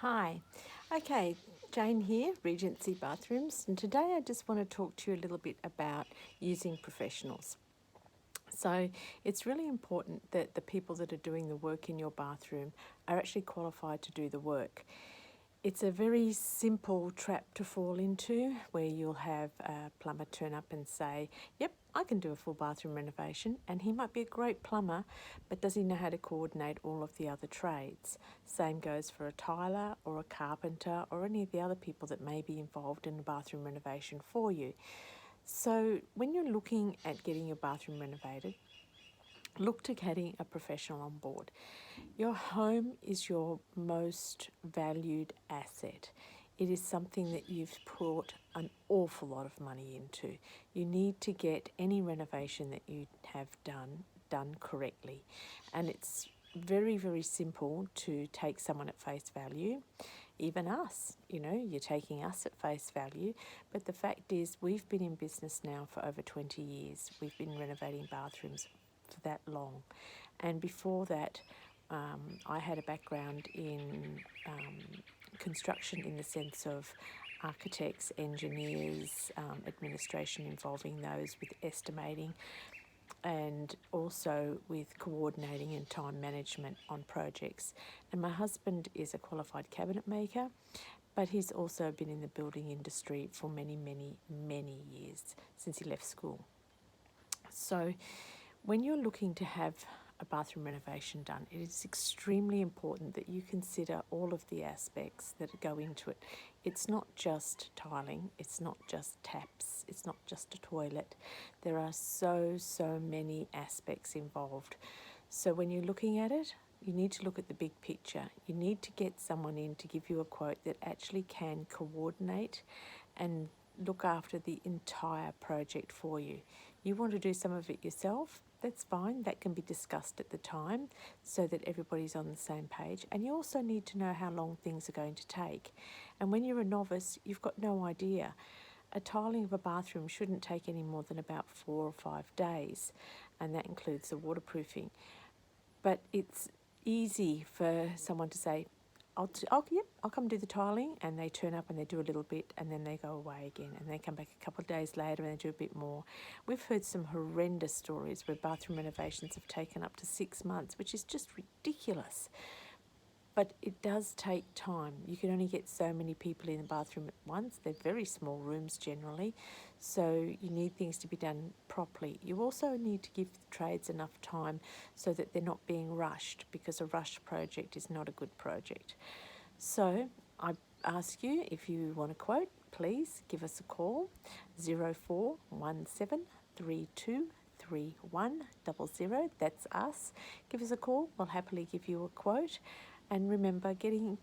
Hi. Okay, Jane here, Regency Bathrooms, and today I just want to talk to you a little bit about using professionals. So it's really important that the people that are doing the work in your bathroom are actually qualified to do the work. It's a very simple trap to fall into where you'll have a plumber turn up and say, yep, I can do a full bathroom renovation, and he might be a great plumber, but does he know how to coordinate all of the other trades? Same goes for a tiler or a carpenter or any of the other people that may be involved in a bathroom renovation for you. So when you're looking at getting your bathroom renovated, look to getting a professional on board. Your home is your most valued asset. It is something that you've put an awful lot of money into. You need to get any renovation that you have done correctly. And it's very, very simple to take someone at face value. Even us, you're taking us at face value. But the fact is, we've been in business now for over 20 years. We've been renovating bathrooms for that long. And before that, I had a background in construction in the sense of architects, engineers, administration involving those with estimating, and also with coordinating and time management on projects. And my husband is a qualified cabinet maker, but he's also been in the building industry for many, many, many years since he left school. So when you're looking to have a bathroom renovation done, it is extremely important that you consider all of the aspects that go into it. It's not just tiling, it's not just taps, it's not just a toilet. There are so many aspects involved. So when you're looking at it, you need to look at the big picture. You need to get someone in to give you a quote that actually can coordinate and look after the entire project for you. You want to do some of it yourself, that's fine. That can be discussed at the time so that everybody's on the same page. And you also need to know how long things are going to take. And when you're a novice, you've got no idea. A tiling of a bathroom shouldn't take any more than about 4 or 5 days, and that includes the waterproofing. But it's easy for someone to say, I'll come do the tiling, and they turn up and they do a little bit and then they go away again, and they come back a couple of days later and they do a bit more. We've heard some horrendous stories where bathroom renovations have taken up to 6 months, which is just ridiculous. But it does take time. You can only get so many people in the bathroom at once. They're very small rooms generally, so you need things to be done properly. You also need to give the trades enough time so that they're not being rushed, because a rushed project is not a good project. So I ask you, if you want a quote, please give us a call, 0417 323100. That's us. Give us a call. We'll happily give you a quote. And remember, getting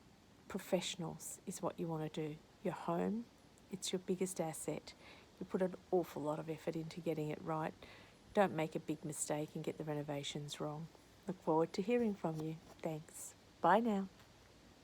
professionals is what you want to do. Your home, it's your biggest asset. You put an awful lot of effort into getting it right. Don't make a big mistake and get the renovations wrong. Look forward to hearing from you. Thanks. Bye now.